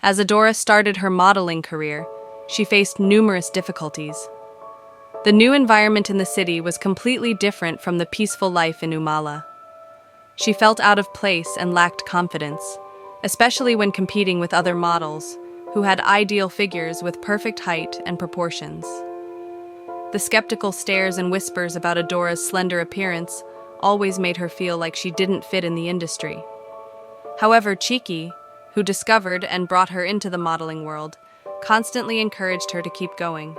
As Adora started her modeling career, she faced numerous difficulties. The new environment in the city was completely different from the peaceful life in Umala. She felt out of place and lacked confidence, especially when competing with other models who had ideal figures with perfect height and proportions. The skeptical stares and whispers about Adora's slender appearance always made her feel like she didn't fit in the industry. However, Chiki, who discovered and brought her into the modeling world, constantly encouraged her to keep going.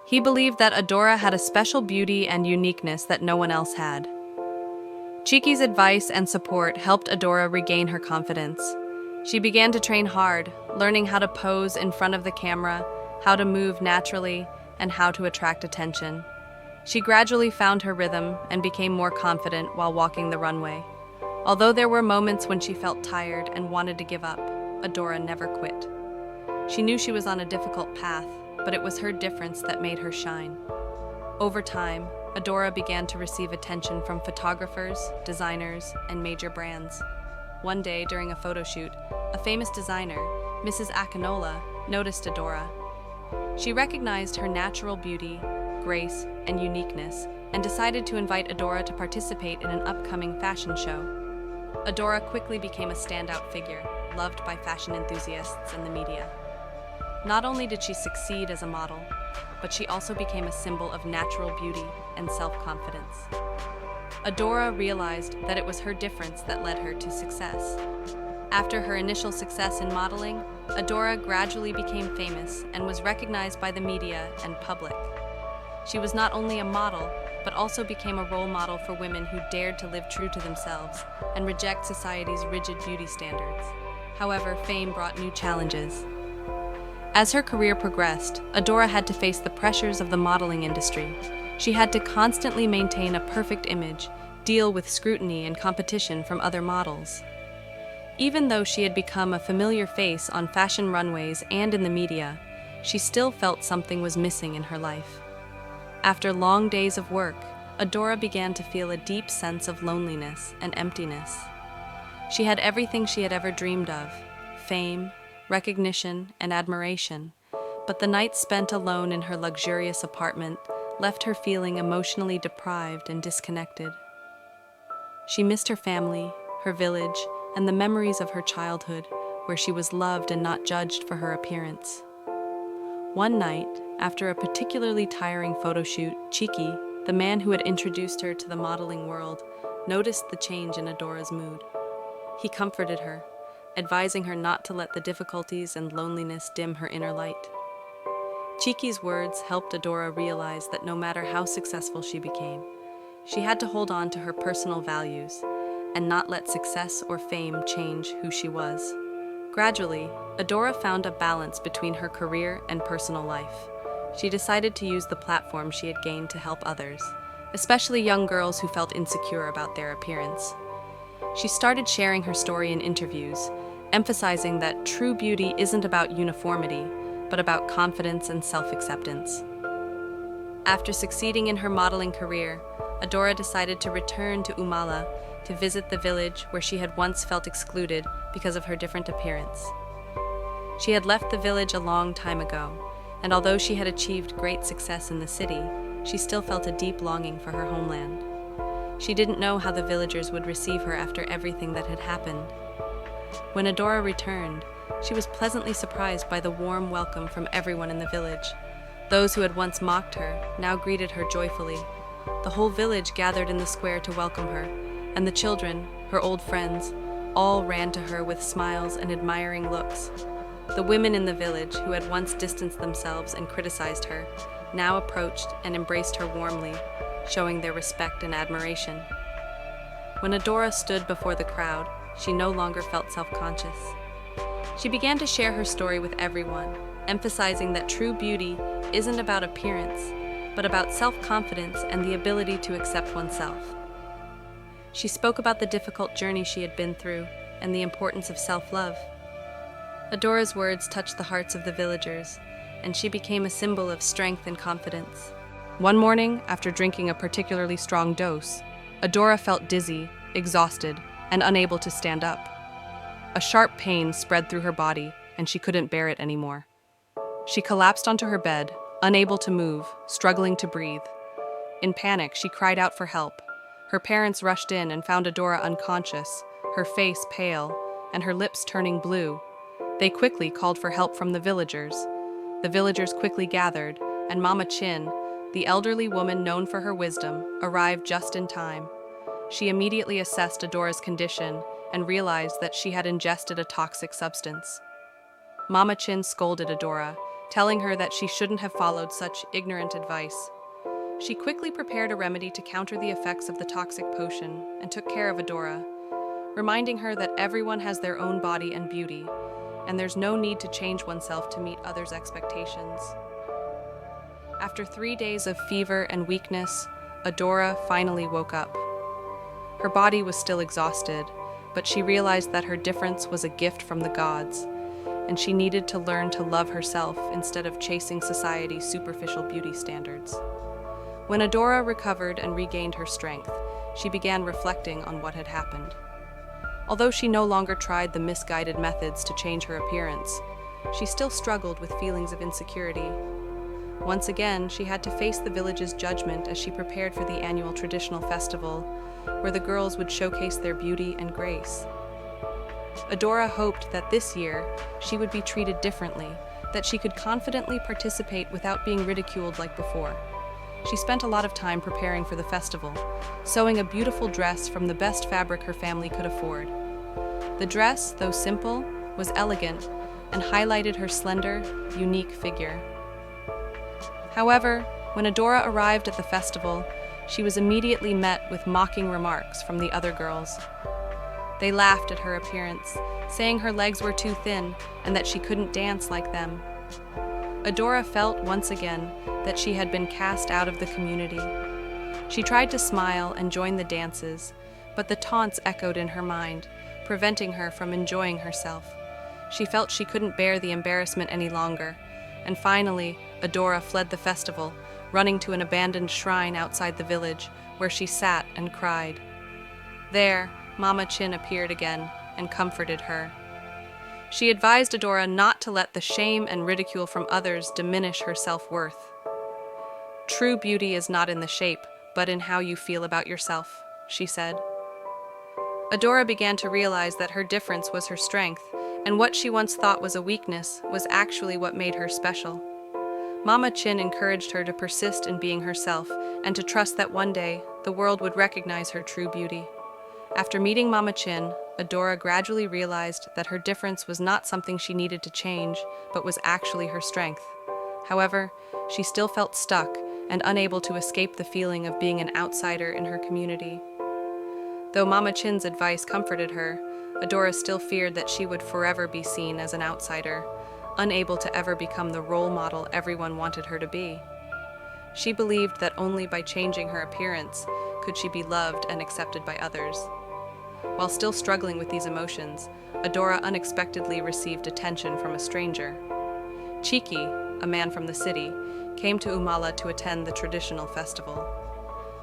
He believed that Adora had a special beauty and uniqueness that no one else had. Chiki's advice and support helped Adora regain her confidence. She began to train hard, learning how to pose in front of the camera, how to move naturally, and how to attract attention. She gradually found her rhythm and became more confident while walking the runway. Although there were moments when she felt tired and wanted to give up, Adora never quit. She knew she was on a difficult path, but it was her difference that made her shine. Over time, Adora began to receive attention from photographers, designers, and major brands. One day, during a photo shoot, a famous designer, Mrs. Akinola, noticed Adora. She recognized her natural beauty, grace, and uniqueness, and decided to invite Adora to participate in an upcoming fashion show. Adora quickly became a standout figure, loved by fashion enthusiasts and the media. Not only did she succeed as a model, but she also became a symbol of natural beauty and self-confidence. Adora realized that it was her difference that led her to success. After her initial success in modeling, Adora gradually became famous and was recognized by the media and public. She was not only a model, but also became a role model for women who dared to live true to themselves and reject society's rigid beauty standards. However, fame brought new challenges. As her career progressed, Adora had to face the pressures of the modeling industry. She had to constantly maintain a perfect image, deal with scrutiny and competition from other models. Even though she had become a familiar face on fashion runways and in the media, she still felt something was missing in her life. After long days of work, Adora began to feel a deep sense of loneliness and emptiness. She had everything she had ever dreamed of: fame, recognition, and admiration, but the nights spent alone in her luxurious apartment left her feeling emotionally deprived and disconnected. She missed her family, her village, and the memories of her childhood, where she was loved and not judged for her appearance. One night, after a particularly tiring photo shoot, Chiki, the man who had introduced her to the modeling world, noticed the change in Adora's mood. He comforted her, advising her not to let the difficulties and loneliness dim her inner light. Chiki's words helped Adora realize that no matter how successful she became, she had to hold on to her personal values and not let success or fame change who she was. Gradually, Adora found a balance between her career and personal life. She decided to use the platform she had gained to help others, especially young girls who felt insecure about their appearance. She started sharing her story in interviews, emphasizing that true beauty isn't about uniformity, but about confidence and self-acceptance. After succeeding in her modeling career, Adora decided to return to Umala to visit the village where she had once felt excluded because of her different appearance. She had left the village a long time ago, and although she had achieved great success in the city, she still felt a deep longing for her homeland. She didn't know how the villagers would receive her after everything that had happened. When Adora returned, she was pleasantly surprised by the warm welcome from everyone in the village. Those who had once mocked her now greeted her joyfully. The whole village gathered in the square to welcome her, and the children, her old friends, all ran to her with smiles and admiring looks. The women in the village, who had once distanced themselves and criticized her, now approached and embraced her warmly, showing their respect and admiration. When Adora stood before the crowd, she no longer felt self-conscious. She began to share her story with everyone, emphasizing that true beauty isn't about appearance, but about self-confidence and the ability to accept oneself. She spoke about the difficult journey she had been through and the importance of self-love. Adora's words touched the hearts of the villagers, and she became a symbol of strength and confidence. One morning, after drinking a particularly strong dose, Adora felt dizzy, exhausted, and unable to stand up. A sharp pain spread through her body, and she couldn't bear it anymore. She collapsed onto her bed, unable to move, struggling to breathe. In panic, she cried out for help. Her parents rushed in and found Adora unconscious, her face pale, and her lips turning blue. They quickly called for help from the villagers. The villagers quickly gathered, and Mama Chin, the elderly woman known for her wisdom, arrived just in time. She immediately assessed Adora's condition and realized that she had ingested a toxic substance. Mama Chin scolded Adora, telling her that she shouldn't have followed such ignorant advice. She quickly prepared a remedy to counter the effects of the toxic potion and took care of Adora, reminding her that everyone has their own body and beauty, and there's no need to change oneself to meet others' expectations. After 3 days of fever and weakness, Adora finally woke up. Her body was still exhausted, but she realized that her difference was a gift from the gods, and she needed to learn to love herself instead of chasing society's superficial beauty standards. When Adora recovered and regained her strength, she began reflecting on what had happened. Although she no longer tried the misguided methods to change her appearance, she still struggled with feelings of insecurity. Once again, she had to face the village's judgment as she prepared for the annual traditional festival, where the girls would showcase their beauty and grace. Adora hoped that this year she would be treated differently, that she could confidently participate without being ridiculed like before. She spent a lot of time preparing for the festival, sewing a beautiful dress from the best fabric her family could afford. The dress, though simple, was elegant and highlighted her slender, unique figure. However, when Adora arrived at the festival, she was immediately met with mocking remarks from the other girls. They laughed at her appearance, saying her legs were too thin and that she couldn't dance like them. Adora felt once again that she had been cast out of the community. She tried to smile and join the dances, but the taunts echoed in her mind, preventing her from enjoying herself. She felt she couldn't bear the embarrassment any longer, and finally, Adora fled the festival, running to an abandoned shrine outside the village, where she sat and cried. There, Mama Chin appeared again and comforted her. She advised Adora not to let the shame and ridicule from others diminish her self-worth. True beauty is not in the shape, but in how you feel about yourself, she said. Adora began to realize that her difference was her strength, and what she once thought was a weakness was actually what made her special. Mama Chin encouraged her to persist in being herself and to trust that one day the world would recognize her true beauty. After meeting Mama Chin, Adora gradually realized that her difference was not something she needed to change, but was actually her strength. However, she still felt stuck and unable to escape the feeling of being an outsider in her community. Though Mama Chin's advice comforted her, Adora still feared that she would forever be seen as an outsider, unable to ever become the role model everyone wanted her to be. She believed that only by changing her appearance could she be loved and accepted by others. While still struggling with these emotions, Adora unexpectedly received attention from a stranger. Chiki, a man from the city, came to Umala to attend the traditional festival.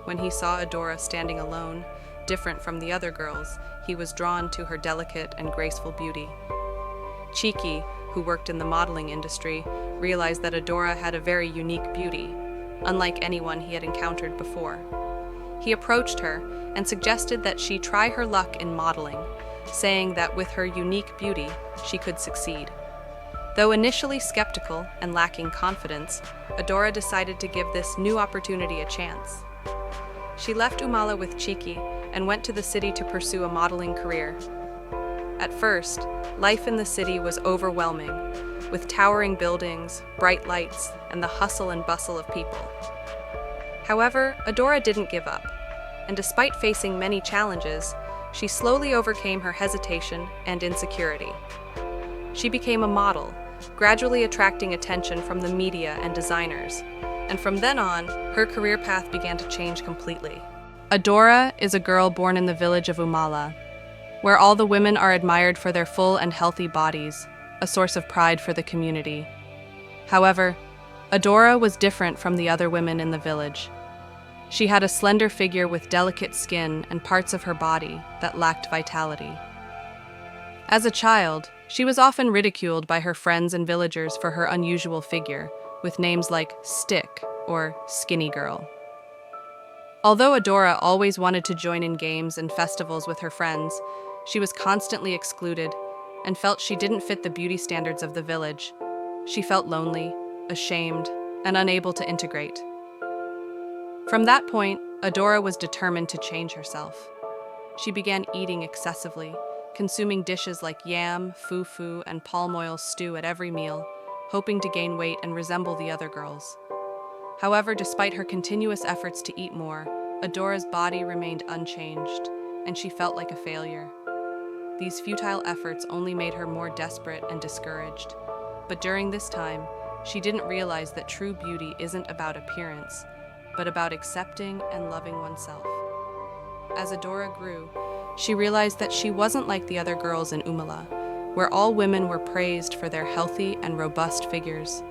When he saw Adora standing alone, different from the other girls, he was drawn to her delicate and graceful beauty. Chiki, who worked in the modeling industry, realized that Adora had a very unique beauty, unlike anyone he had encountered before. He approached her and suggested that she try her luck in modeling, saying that with her unique beauty, she could succeed. Though initially skeptical and lacking confidence, Adora decided to give this new opportunity a chance. She left Umala with Chiki and went to the city to pursue a modeling career. At first, life in the city was overwhelming, with towering buildings, bright lights, and the hustle and bustle of people. However, Adora didn't give up, and despite facing many challenges, she slowly overcame her hesitation and insecurity. She became a model, gradually attracting attention from the media and designers, and from then on, her career path began to change completely. Adora is a girl born in the village of Umala, where all the women are admired for their full and healthy bodies, a source of pride for the community. However, Adora was different from the other women in the village. She had a slender figure with delicate skin and parts of her body that lacked vitality. As a child, she was often ridiculed by her friends and villagers for her unusual figure, with names like Stick or Skinny Girl. Although Adora always wanted to join in games and festivals with her friends, she was constantly excluded and felt she didn't fit the beauty standards of the village. She felt lonely, ashamed, and unable to integrate. From that point, Adora was determined to change herself. She began eating excessively, consuming dishes like yam, fufu, and palm oil stew at every meal, hoping to gain weight and resemble the other girls. However, despite her continuous efforts to eat more, Adora's body remained unchanged, and she felt like a failure. These futile efforts only made her more desperate and discouraged. But during this time, she didn't realize that true beauty isn't about appearance, but about accepting and loving oneself. As Adora grew, she realized that she wasn't like the other girls in Umala, where all women were praised for their healthy and robust figures.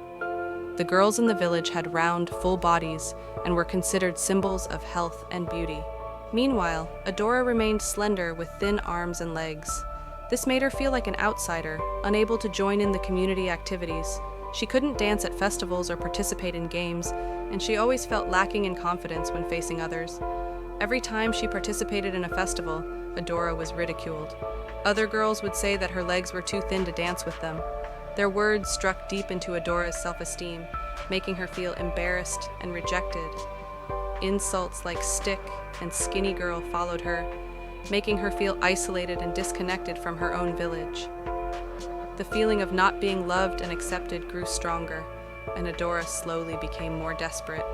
The girls in the village had round, full bodies and were considered symbols of health and beauty. Meanwhile, Adora remained slender with thin arms and legs. This made her feel like an outsider, unable to join in the community activities. She couldn't dance at festivals or participate in games, and she always felt lacking in confidence when facing others. Every time she participated in a festival, Adora was ridiculed. Other girls would say that her legs were too thin to dance with them. Their words struck deep into Adora's self-esteem, making her feel embarrassed and rejected. Insults like Stick and Skinny Girl followed her, making her feel isolated and disconnected from her own village. The feeling of not being loved and accepted grew stronger, and Adora slowly became more desperate.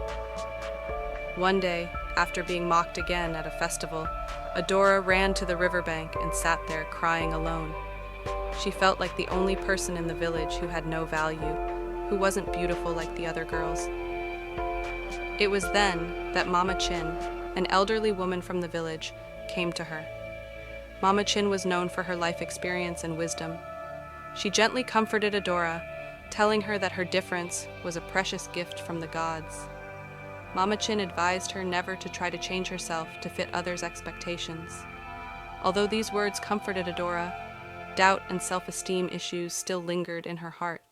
One day, after being mocked again at a festival, Adora ran to the riverbank and sat there crying alone. She felt like the only person in the village who had no value, who wasn't beautiful like the other girls. It was then that Mama Chin, an elderly woman from the village, came to her. Mama Chin was known for her life experience and wisdom. She gently comforted Adora, telling her that her difference was a precious gift from the gods. Mama Chin advised her never to try to change herself to fit others' expectations. Although these words comforted Adora, doubt and self-esteem issues still lingered in her heart.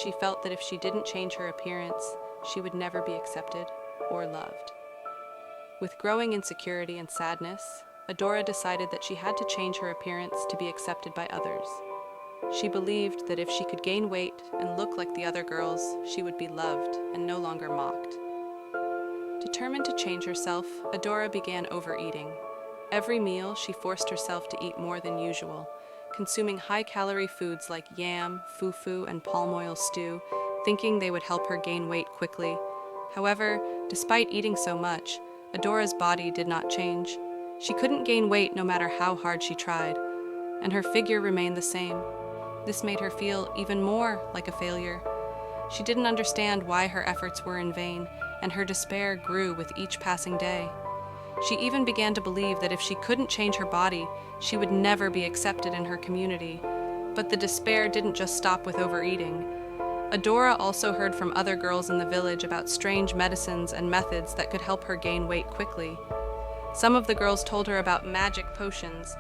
She felt that if she didn't change her appearance, she would never be accepted or loved. With growing insecurity and sadness, Adora decided that she had to change her appearance to be accepted by others. She believed that if she could gain weight and look like the other girls, she would be loved and no longer mocked. Determined to change herself, Adora began overeating. Every meal, she forced herself to eat more than usual, consuming high-calorie foods like yam, fufu, and palm oil stew, thinking they would help her gain weight quickly. However, despite eating so much, Adora's body did not change. She couldn't gain weight no matter how hard she tried, and her figure remained the same. This made her feel even more like a failure. She didn't understand why her efforts were in vain, and her despair grew with each passing day. She even began to believe that if she couldn't change her body, she would never be accepted in her community. But the despair didn't just stop with overeating. Adora also heard from other girls in the village about strange medicines and methods that could help her gain weight quickly. Some of the girls told her about magic potions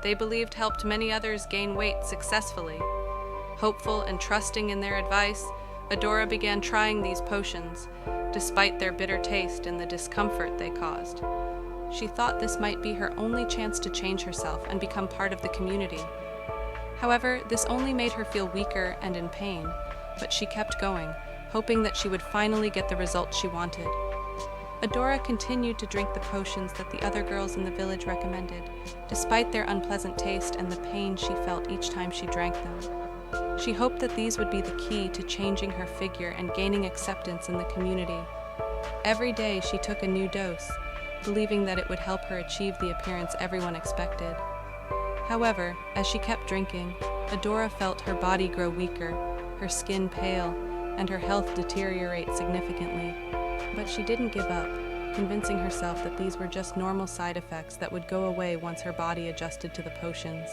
they believed helped many others gain weight successfully. Hopeful and trusting in their advice, Adora began trying these potions, despite their bitter taste and the discomfort they caused. She thought this might be her only chance to change herself and become part of the community. However, this only made her feel weaker and in pain, but she kept going, hoping that she would finally get the results she wanted. Adora continued to drink the potions that the other girls in the village recommended, despite their unpleasant taste and the pain she felt each time she drank them. She hoped that these would be the key to changing her figure and gaining acceptance in the community. Every day she took a new dose, believing that it would help her achieve the appearance everyone expected. However, as she kept drinking, Adora felt her body grow weaker, her skin pale, and her health deteriorate significantly. But she didn't give up, convincing herself that these were just normal side effects that would go away once her body adjusted to the potions.